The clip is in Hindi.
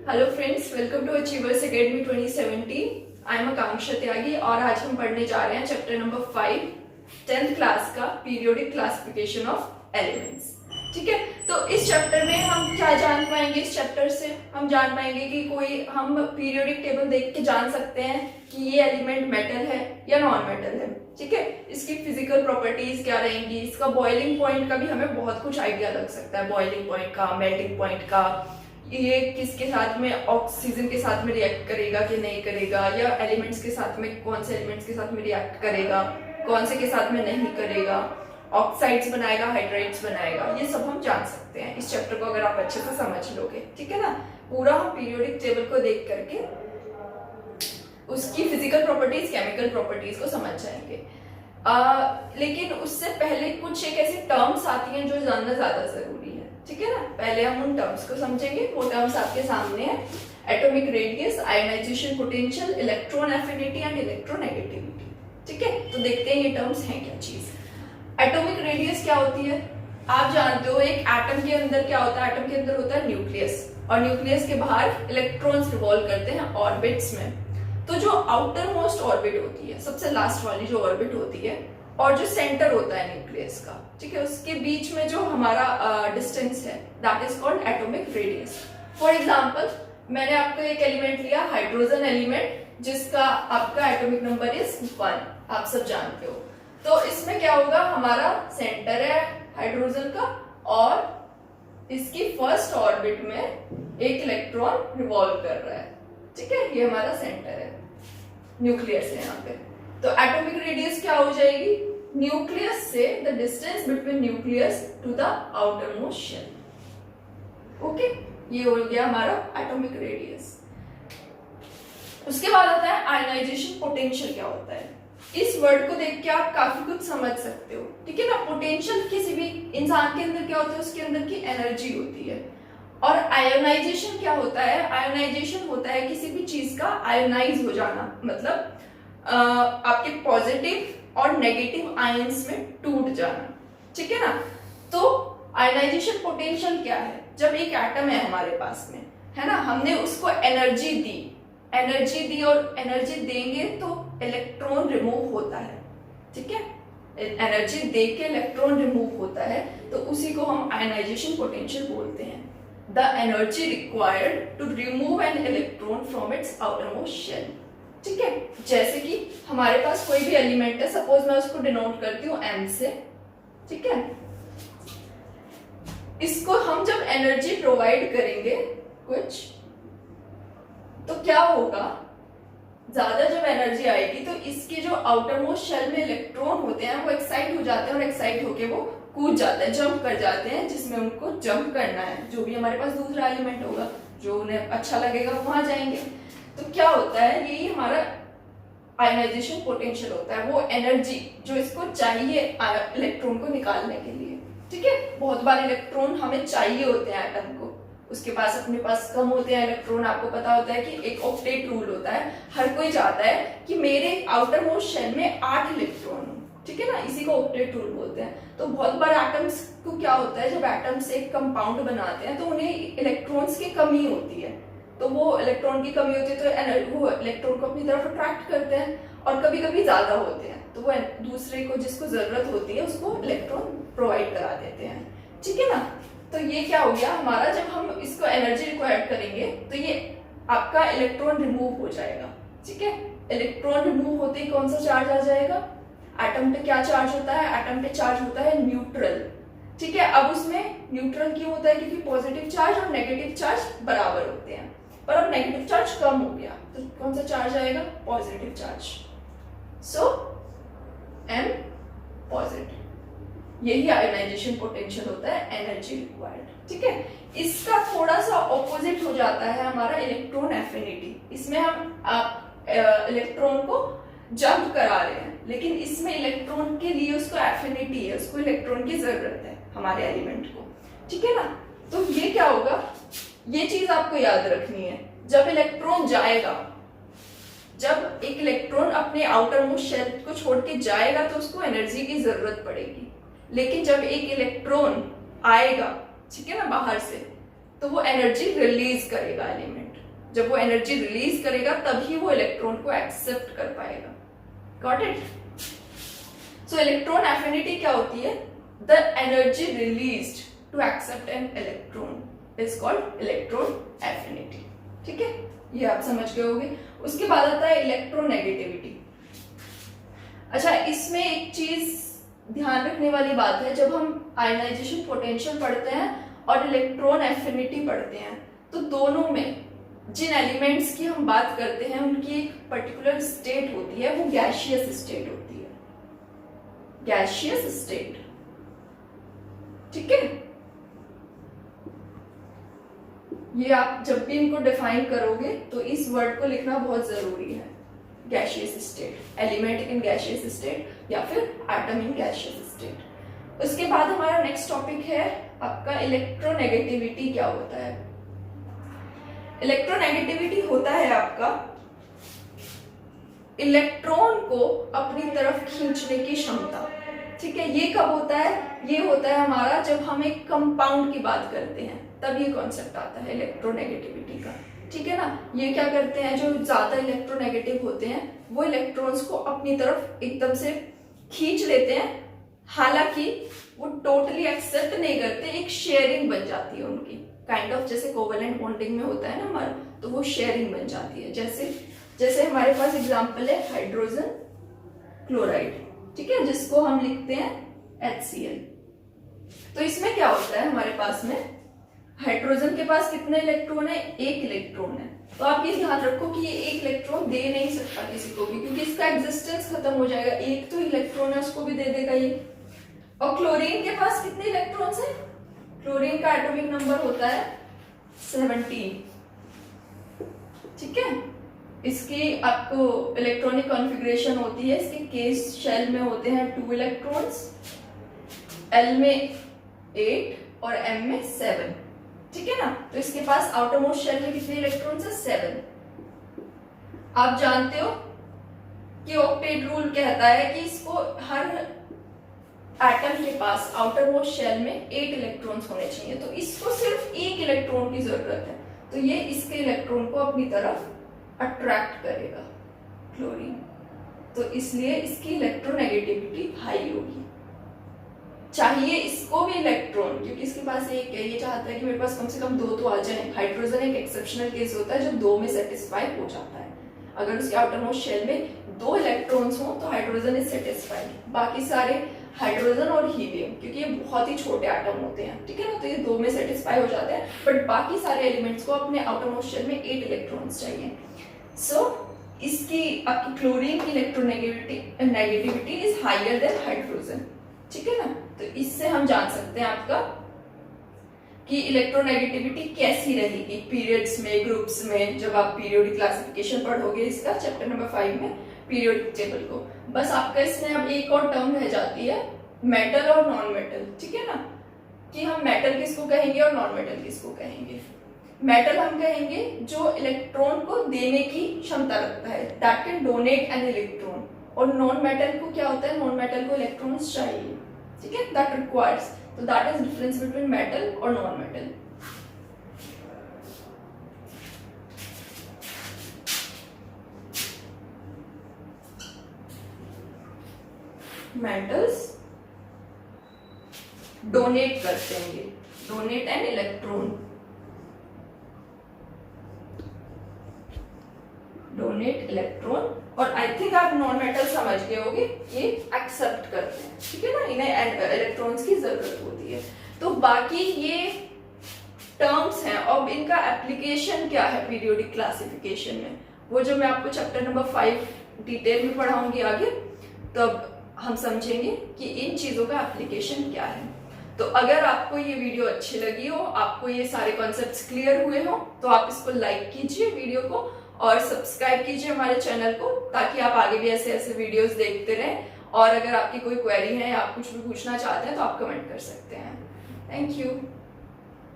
Hello friends, welcome to Achievers Academy 2017। I am Akanksha Tyagi और आज हम पढ़ने जा रहे हैं चैप्टर नंबर 5 10th क्लास का पीरियोडिक क्लासिफिकेशन ऑफ एलिमेंट्स। ठीक है, तो इस चैप्टर में हम क्या जान पाएंगे? इस चैप्टर से हम जान पाएंगे कि कोई हम पीरियोडिक टेबल देख के जान सकते हैं कि ये एलिमेंट मेटल है या नॉन मेटल है। ठीक है, इसकी फिजिकल प्रॉपर्टीज क्या रहेंगी, इसका बॉइलिंग पॉइंट का भी हमें बहुत कुछ आइडिया लग सकता है, बॉइलिंग पॉइंट का, मेल्टिंग पॉइंट का, ये किसके साथ में ऑक्सीजन के साथ में रिएक्ट करेगा कि नहीं करेगा, या एलिमेंट्स के साथ में कौन से एलिमेंट्स के साथ में रिएक्ट करेगा, कौन से के साथ में नहीं करेगा, ऑक्साइड्स बनाएगा, हाइड्राइड्स बनाएगा, ये सब हम जान सकते हैं इस चैप्टर को अगर आप अच्छे से समझ लोगे। ठीक है ना, पूरा हम पीरियोडिक टेबल को देख करके उसकी फिजिकल प्रॉपर्टीज, केमिकल प्रॉपर्टीज को समझ जाएंगे। लेकिन उससे पहले कुछ एक ऐसी टर्म्स आती हैं जो जानना ज्यादा जरूरी है। ठीक है ना, पहले हम उन टर्म्स को समझेंगे। वो टर्म्स आपके सामने है, atomic radius, ionization potential, electron affinity and electronegativity. ठीक है, तो देखते हैं ये टर्म्स हैं क्या चीज। एटॉमिक रेडियस क्या होती है? आप जानते हो एक एटम के अंदर क्या होता है? एटम के अंदर होता है न्यूक्लियस, और न्यूक्लियस के बाहर इलेक्ट्रॉन्स रिवॉल्व करते हैं ऑर्बिट्स में। तो जो आउटर मोस्ट ऑर्बिट होती है, सबसे लास्ट वाली जो ऑर्बिट होती है, और जो सेंटर होता है न्यूक्लियस का, ठीक है, उसके बीच में जो हमारा डिस्टेंस है, that is called atomic radius. For example, मैंने आपको एक एलिमेंट लिया, हाइड्रोजन एलिमेंट, जिसका आपका एटॉमिक नंबर इज 1, आप सब जानते हो। तो इसमें क्या होगा, हमारा सेंटर है हाइड्रोजन का, और इसकी फर्स्ट ऑर्बिट में एक इलेक्ट्रॉन रिवॉल्व कर रहा है। ठीक है, ये हमारा सेंटर है, न्यूक्लियस है यहाँ पे। तो एटॉमिक रेडियस क्या हो जाएगी? न्यूक्लियस से the distance between nucleus to the outermost shell. Okay, ये हो गया हमारा एटॉमिक रेडियस। उसके बाद आता है आयोनाइजेशन पोटेंशियल क्या होता है। इस वर्ड को देख के आप काफी कुछ समझ सकते हो। ठीक है ना, पोटेंशियल किसी भी इंसान के अंदर क्या होता है, उसके अंदर की एनर्जी होती है। और आयोनाइजेशन क्या होता है? आयोनाइजेशन होता है किसी भी चीज का आयोनाइज हो जाना, मतलब आपके पॉजिटिव और नेगेटिव आयंस में टूट जाना। ठीक है ना, तो आयोनाइजेशन पोटेंशियल क्या है? जब एक एटम है हमारे पास में, है ना, हमने उसको एनर्जी दी और एनर्जी देंगे तो इलेक्ट्रॉन रिमूव होता है। ठीक है, एनर्जी दे के इलेक्ट्रॉन रिमूव होता है, तो उसी को हम आयोनाइजेशन पोटेंशियल बोलते हैं। The energy required to remove an electron from its outermost shell. ठीक है, जैसे कि हमारे पास कोई भी एलिमेंट है, सपोज मैं उसको डिनोट करती हूँ M से। ठीक है, इसको हम जब एनर्जी प्रोवाइड करेंगे कुछ, तो क्या होगा, ज्यादा जब एनर्जी आएगी तो इसके जो आउटर मोस्ट शेल में इलेक्ट्रॉन होते हैं वो एक्साइट हो जाते हैं, और एक्साइट होके वो कूद जाते हैं, जंप कर जाते हैं, जिसमें उनको जंप करना है। जो भी हमारे पास दूसरा एलिमेंट होगा, जो उन्हें अच्छा लगेगा, वहां जाएंगे। तो क्या होता है, यही हमारा आयोनाइजेशन पोटेंशियल होता है, वो एनर्जी जो इसको चाहिए इलेक्ट्रॉन को निकालने के लिए। ठीक है, बहुत बार इलेक्ट्रॉन हमें चाहिए होते हैं एटम को, उसके पास अपने पास कम होते हैं इलेक्ट्रॉन। आपको पता होता है कि एक ऑक्टेट रूल होता है, हर कोई चाहता है कि मेरे आउटर मोस्ट शेल में 8 इलेक्ट्रॉन हो। ठीक है ना, इसी को ऑक्टेट रूल बोलते हैं। तो बहुत बार एटम्स को क्या होता है, जब एटम्स एक कंपाउंड बनाते हैं तो उन्हें इलेक्ट्रॉन्स की कमी होती है, तो वो इलेक्ट्रॉन की कमी होती है तो वो इलेक्ट्रॉन को अपनी तरफ अट्रैक्ट करते हैं, और कभी कभी ज्यादा होते हैं तो वो दूसरे को जिसको जरूरत होती है उसको इलेक्ट्रॉन प्रोवाइड करा देते हैं। ठीक है ना, तो ये क्या हो गया हमारा, जब हम इसको एनर्जी रिक्वायर्ड करेंगे तो ये आपका इलेक्ट्रॉन रिमूव हो जाएगा। ठीक है, इलेक्ट्रॉन रिमूव होते ही कौन सा चार्ज आ जाएगा? एटम पे क्या चार्ज होता है? एटम पे चार्ज होता है न्यूट्रल। ठीक है, अब उसमें न्यूट्रल क्यों होता है? क्योंकि पॉजिटिव चार्ज और नेगेटिव चार्ज बराबर होते हैं, पर अब नेगेटिव चार्ज कम हो गया, तो कौन सा चार्ज आएगा? Positive charge. So M positive. यही आयोनाइजेशन पोटेंशियल होता है, एनर्जी रिक्वायर्ड। ठीक है, इसका थोड़ा सा ऑपोजिट हो जाता है हमारा इलेक्ट्रॉन एफिनिटी। इसमें हम इलेक्ट्रॉन को जंप करा रहे हैं, लेकिन इसमें इलेक्ट्रॉन के लिए उसको एफिनिटी है, उसको इलेक्ट्रॉन की जरूरत है हमारे एलिमेंट को। ठीक है ना, तो ये क्या होगा, ये चीज आपको याद रखनी है। जब इलेक्ट्रॉन जाएगा, जब एक इलेक्ट्रॉन अपने आउटर मोस्ट शेल को छोड़ के जाएगा तो उसको एनर्जी की जरूरत पड़ेगी, लेकिन जब एक इलेक्ट्रॉन आएगा, ठीक है ना, बाहर से, तो वो एनर्जी रिलीज करेगा एलिमेंट। जब वो एनर्जी रिलीज करेगा तभी वो इलेक्ट्रॉन को एक्सेप्ट कर पाएगा। Got it? So electron affinity क्या होती है? The energy released to accept an electron is called electron affinity. ठीक है, ये आप समझ गए होंगे। उसके बाद आता है इलेक्ट्रोनेगेटिविटी। अच्छा, इसमें एक चीज ध्यान रखने वाली बात है, जब हम आयनाइजेशन पोटेंशियल पढ़ते हैं और इलेक्ट्रॉन एफिनिटी पढ़ते हैं तो दोनों में जिन एलिमेंट्स की हम बात करते हैं उनकी एक पर्टिकुलर स्टेट होती है, वो गैसियस स्टेट होती है, गैसियस स्टेट। ठीक है, ये आप जब भी इनको डिफाइन करोगे तो इस वर्ड को लिखना बहुत जरूरी है, gaseous state, element in gaseous state या फिर एटम इन गैसियस स्टेट। उसके बाद हमारा नेक्स्ट टॉपिक है आपका इलेक्ट्रोनेगेटिविटी। क्या होता है? इलेक्ट्रोनेगेटिविटी होता है आपका इलेक्ट्रॉन को अपनी तरफ खींचने की क्षमता। ठीक है, ये कब होता है? ये होता है हमारा जब हम एक कंपाउंड की बात करते हैं, तब ये कॉन्सेप्ट आता है इलेक्ट्रोनेगेटिविटी का। ठीक है ना, ये क्या करते हैं, जो ज्यादा इलेक्ट्रोनेगेटिव होते हैं वो इलेक्ट्रॉन्स को अपनी तरफ एकदम से खींच लेते हैं, हालांकि वो टोटली एक्सेप्ट नहीं करते, एक शेयरिंग बन जाती है उनकी, काइंड ऑफ जैसे कोवेलेंट बॉन्डिंग में होता है ना हमारा, तो वो शेयरिंग बन जाती है। जैसे हमारे पास एग्जांपल है हाइड्रोजन क्लोराइड, ठीक है, जिसको हम लिखते हैं HCl। तो इसमें क्या होता है, हमारे पास में हाइड्रोजन के पास कितने इलेक्ट्रॉन है? एक इलेक्ट्रॉन है। तो आप ये ध्यान रखो कि ये एक इलेक्ट्रॉन दे नहीं सकता किसी को भी, क्योंकि इसका एग्जिस्टेंस खत्म हो जाएगा। एक तो इलेक्ट्रॉन है, उसको भी दे देगा ये। और क्लोरीन के पास कितने इलेक्ट्रॉन्स हैं? क्लोरीन का एटॉमिक नंबर होता है 17। ठीक है, इसकी आपको इलेक्ट्रॉनिक कॉन्फ़िगरेशन होती है, इसके केस शेल में होते हैं 2 इलेक्ट्रॉन्स, L में 8 और M में 7। ठीक है ना, तो इसके पास आउटर मोस्ट शेल में कितने इलेक्ट्रॉन्स है? 7। आप जानते हो कि ऑक्टेट रूल कहता है कि इसको हर एटम के पास आउटर मोस्ट शेल में 8 इलेक्ट्रॉन्स होने चाहिए, तो इसको सिर्फ एक इलेक्ट्रॉन की जरूरत है, तो ये इसके इलेक्ट्रॉन को अपनी तरफ अट्रैक्ट करेगा क्लोरीन, तो इसलिए इसकी इलेक्ट्रोनेगेटिविटी हाई होगी। चाहिए इसको भी इलेक्ट्रॉन, क्योंकि इसके पास एक है, ये चाहता है कि मेरे पास कम से कम 2 तो आ जाए। हाइड्रोजन एक एक्सेप्शनल केस होता है जो 2 में सेटिस्फाई हो जाता है। अगर उसके आउटर मोस्ट शेल में 2 इलेक्ट्रॉन्स हो तो हाइड्रोजन इज सेटिस्फाइड। बाकी सारे हाइड्रोजन और हीलियम, क्योंकि ये बहुत ही छोटे एटम होते हैं, ठीक है ना, तो ये 2 में सेटिस्फाई हो जाते हैं, बट बाकी सारे एलिमेंट्स को अपने आउटर मोस्ट शेल में 8 इलेक्ट्रॉन्स चाहिए। सो इसकी आपकी क्लोरीन की electronegativity is higher than hydrogen. ठीक है ना, तो इससे हम जान सकते हैं आपका कि इलेक्ट्रोनेगेटिविटी कैसी रहेगी पीरियड्स में, ग्रुप्स में, जब आप पीरियोडिक क्लासिफिकेशन पढ़ोगे इसका चैप्टर नंबर 5 में पीरियोडिक टेबल को। बस आपका इसमें अब एक और टर्म रह जाती है, मेटल और नॉन मेटल। ठीक है ना, कि हम मेटल किसको कहेंगे और नॉन मेटल किसको कहेंगे। मेटल हम कहेंगे जो इलेक्ट्रॉन को देने की क्षमता रखता है, that can donate an electron, और नॉन मेटल को क्या होता है, नॉन मेटल को इलेक्ट्रॉन्स चाहिए, ठीक है, दैट रिक्वायर्स। तो that is difference between metal और नॉन मेटल। मेटल्स डोनेट करते हैं, ये donate an electron, donate electron, और आई थिंक आप नॉन मेटल समझ गए होगे, ये एक्सेप्ट करते हैं। ठीक है ना, इन्हें इलेक्ट्रॉन्स की जरूरत होती है। तो बाकी ये टर्म्स हैं, अब इनका एप्लीकेशन क्या है पीरियोडिक क्लासिफिकेशन में, वो जो मैं आपको चैप्टर नंबर 5 डिटेल में पढ़ाऊंगी आगे, तब हम समझेंगे कि इन चीजों का एप्लीकेशन क्या है। तो अगर आपको ये वीडियो अच्छी लगी हो, आपको ये सारे कॉन्सेप्ट्स क्लियर हुए हो, तो आप इसको लाइक कीजिए वीडियो को और सब्सक्राइब कीजिए हमारे चैनल को, ताकि आप आगे भी ऐसे ऐसे वीडियोस देखते रहें। और अगर आपकी कोई क्वेरी है या आप कुछ भी पूछना चाहते हैं तो आप कमेंट कर सकते हैं। Thank you.